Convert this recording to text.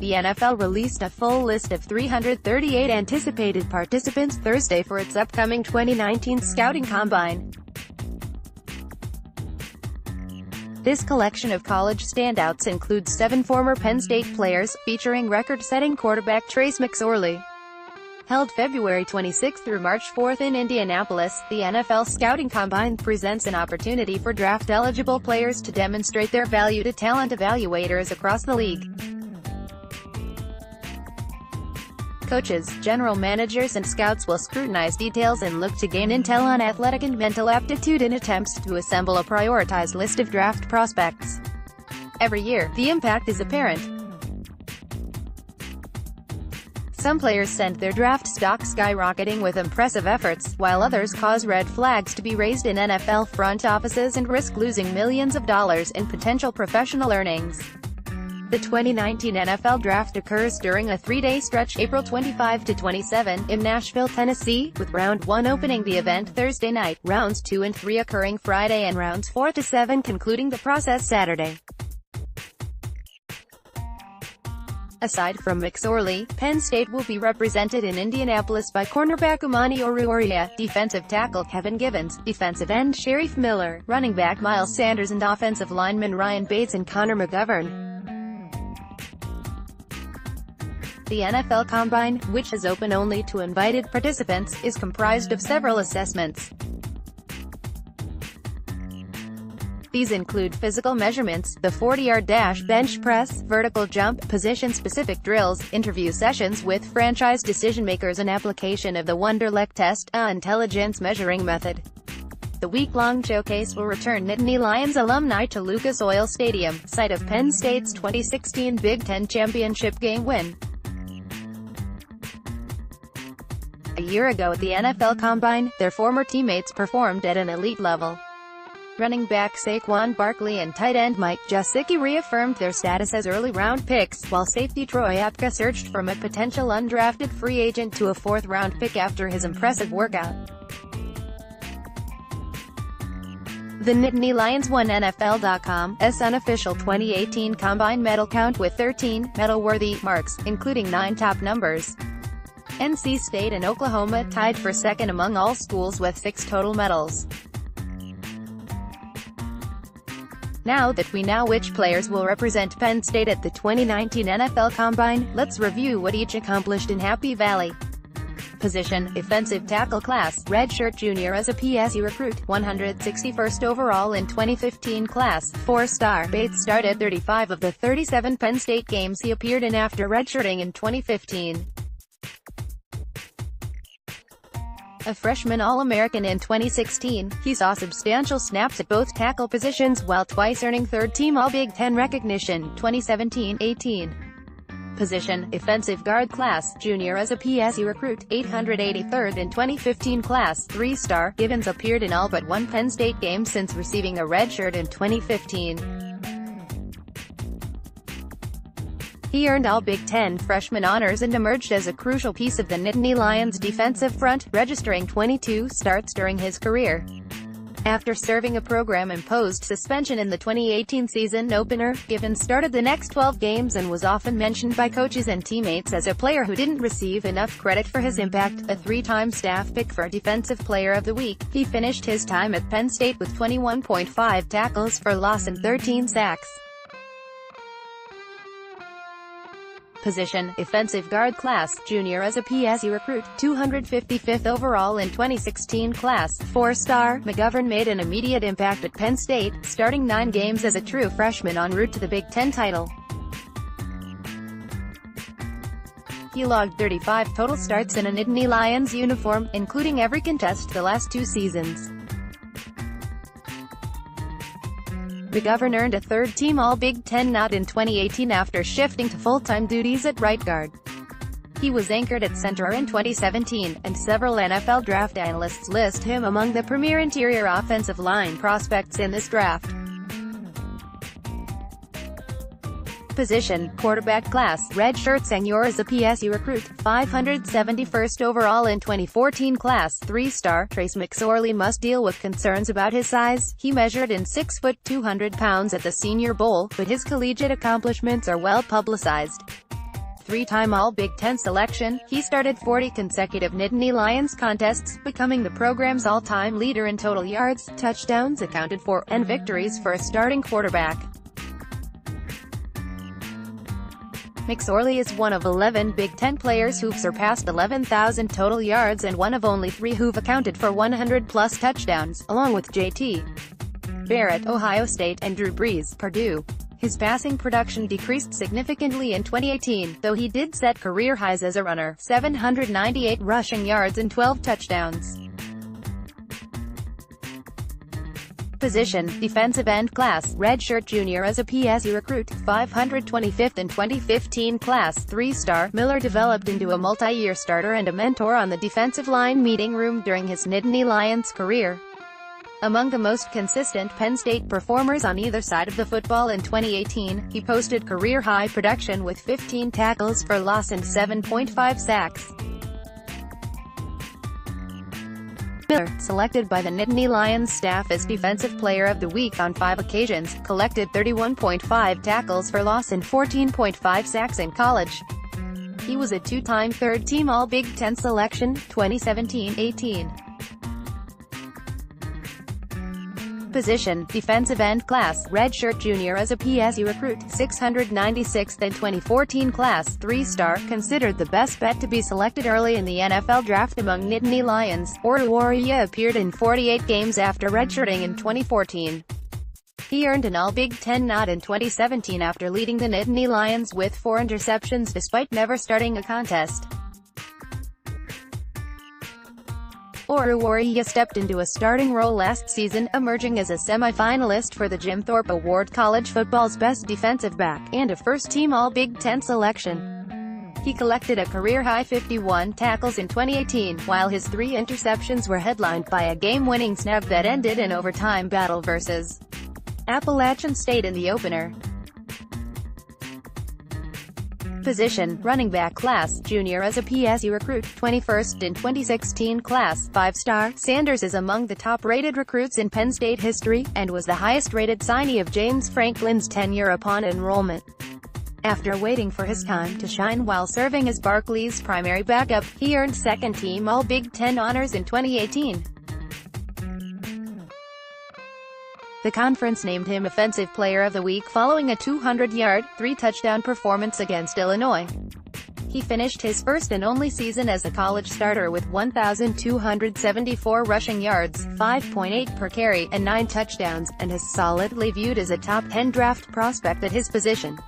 The NFL released a full list of 338 anticipated participants Thursday for its upcoming 2019 Scouting Combine. This collection of college standouts includes 7 former Penn State players, featuring record-setting quarterback Trace McSorley. Held February 26 through March 4 in Indianapolis, the NFL Scouting Combine presents an opportunity for draft-eligible players to demonstrate their value to talent evaluators across the league. Coaches, general managers and scouts will scrutinize details and look to gain intel on athletic and mental aptitude in attempts to assemble a prioritized list of draft prospects. Every year, the impact is apparent. Some players send their draft stock skyrocketing with impressive efforts, while others cause red flags to be raised in NFL front offices and risk losing millions of dollars in potential professional earnings. The 2019 NFL Draft occurs during a 3-day stretch, April 25 to 27, in Nashville, Tennessee, with Round 1 opening the event Thursday night, Rounds 2 and 3 occurring Friday and Rounds 4 to 7 concluding the process Saturday. Aside from McSorley, Penn State will be represented in Indianapolis by cornerback Amani Oruwariye, defensive tackle Kevin Givens, defensive end Sharif Miller, running back Miles Sanders and offensive linemen Ryan Bates and Connor McGovern. The NFL Combine, which is open only to invited participants, is comprised of several assessments. These include physical measurements, the 40-yard dash, bench press, vertical jump, position-specific drills, interview sessions with franchise decision-makers and application of the Wonderlic test, a intelligence measuring method. The week-long showcase will return Nittany Lions alumni to Lucas Oil Stadium, site of Penn State's 2016 Big Ten championship game win. A year ago at the NFL Combine, their former teammates performed at an elite level. Running back Saquon Barkley and tight end Mike Gesicki reaffirmed their status as early-round picks, while safety Troy Apka surged from a potential undrafted free agent to a 4th-round pick after his impressive workout. The Nittany Lions won NFL.com's unofficial 2018 Combine medal count with 13 medal-worthy marks, including 9 top numbers. NC State and Oklahoma tied for second among all schools with 6 total medals. Now that we know which players will represent Penn State at the 2019 NFL Combine, let's review what each accomplished in Happy Valley. Position: defensive tackle class, redshirt junior as a PSU recruit, 161st overall in 2015 class, 4-star. Bates started 35 of the 37 Penn State games he appeared in after redshirting in 2015. A freshman All-American in 2016, he saw substantial snaps at both tackle positions while twice earning third-team All-Big Ten recognition, 2017-18. Position: defensive guard class, junior as a PSU recruit, 883rd in 2015 class, 3-star. Givens appeared in all but one Penn State game since receiving a redshirt in 2015. He earned all Big Ten freshman honors and emerged as a crucial piece of the Nittany Lions' defensive front, registering 22 starts during his career. After serving a program-imposed suspension in the 2018 season opener, Givens started the next 12 games and was often mentioned by coaches and teammates as a player who didn't receive enough credit for his impact. A 3-time staff pick for Defensive Player of the Week, he finished his time at Penn State with 21.5 tackles for loss and 13 sacks. Position: defensive guard class, junior as a PSU recruit, 255th overall in 2016 class, 4-star. McGovern made an immediate impact at Penn State, starting 9 games as a true freshman en route to the Big Ten title. He logged 35 total starts in a Nittany Lions uniform, including every contest the last 2 seasons. McGovern earned a third-team All-Big Ten nod in 2018 after shifting to full-time duties at right guard. He was anchored at center in 2017, and several NFL draft analysts list him among the premier interior offensive line prospects in this draft. Position: quarterback class, redshirt senior as a PSU recruit, 571st overall in 2014 class, 3-star. Trace McSorley must deal with concerns about his size. He measured in 6 foot 200 pounds at the Senior Bowl, but his collegiate accomplishments are well publicized. three-time All-Big Ten selection, he started 40 consecutive Nittany Lions contests, becoming the program's all-time leader in total yards, touchdowns accounted for, and victories for a starting quarterback. McSorley is one of 11 Big Ten players who've surpassed 11,000 total yards and one of only 3 who've accounted for 100-plus touchdowns, along with J.T. Barrett, Ohio State, and Drew Brees, Purdue. His passing production decreased significantly in 2018, though he did set career highs as a runner, 798 rushing yards and 12 touchdowns. Position: defensive end class, redshirt junior as a PSU recruit, 525th in 2015 class, 3-star, Miller developed into a multi-year starter and a mentor on the defensive line meeting room during his Nittany Lions career. Among the most consistent Penn State performers on either side of the football in 2018, he posted career-high production with 15 tackles for loss and 7.5 sacks. Miller, selected by the Nittany Lions staff as Defensive Player of the Week on 5 occasions, collected 31.5 tackles for loss and 14.5 sacks in college. He was a two-time third-team All-Big Ten selection, 2017-18. Position: defensive end class, redshirt junior as a PSU recruit, 696th in 2014 class, 3-star, considered the best bet to be selected early in the NFL draft among Nittany Lions. Oruwariye appeared in 48 games after redshirting in 2014. He earned an All-Big Ten nod in 2017 after leading the Nittany Lions with 4 interceptions despite never starting a contest. Oruwariye stepped into a starting role last season, emerging as a semi-finalist for the Jim Thorpe Award, college football's best defensive back, and a first-team All-Big Ten selection. He collected a career-high 51 tackles in 2018, while his 3 interceptions were headlined by a game-winning snap that ended in overtime battle versus Appalachian State in the opener. Position: running back class, junior as a PSU recruit, 21st in 2016 class, 5-star. Sanders is among the top-rated recruits in Penn State history, and was the highest-rated signee of James Franklin's tenure upon enrollment. After waiting for his time to shine while serving as Barkley's primary backup, he earned second-team All-Big Ten honors in 2018. The conference named him Offensive Player of the Week following a 200-yard, 3-touchdown performance against Illinois. He finished his first and only season as a college starter with 1,274 rushing yards, 5.8 per carry, and 9 touchdowns, and is solidly viewed as a top 10 draft prospect at his position.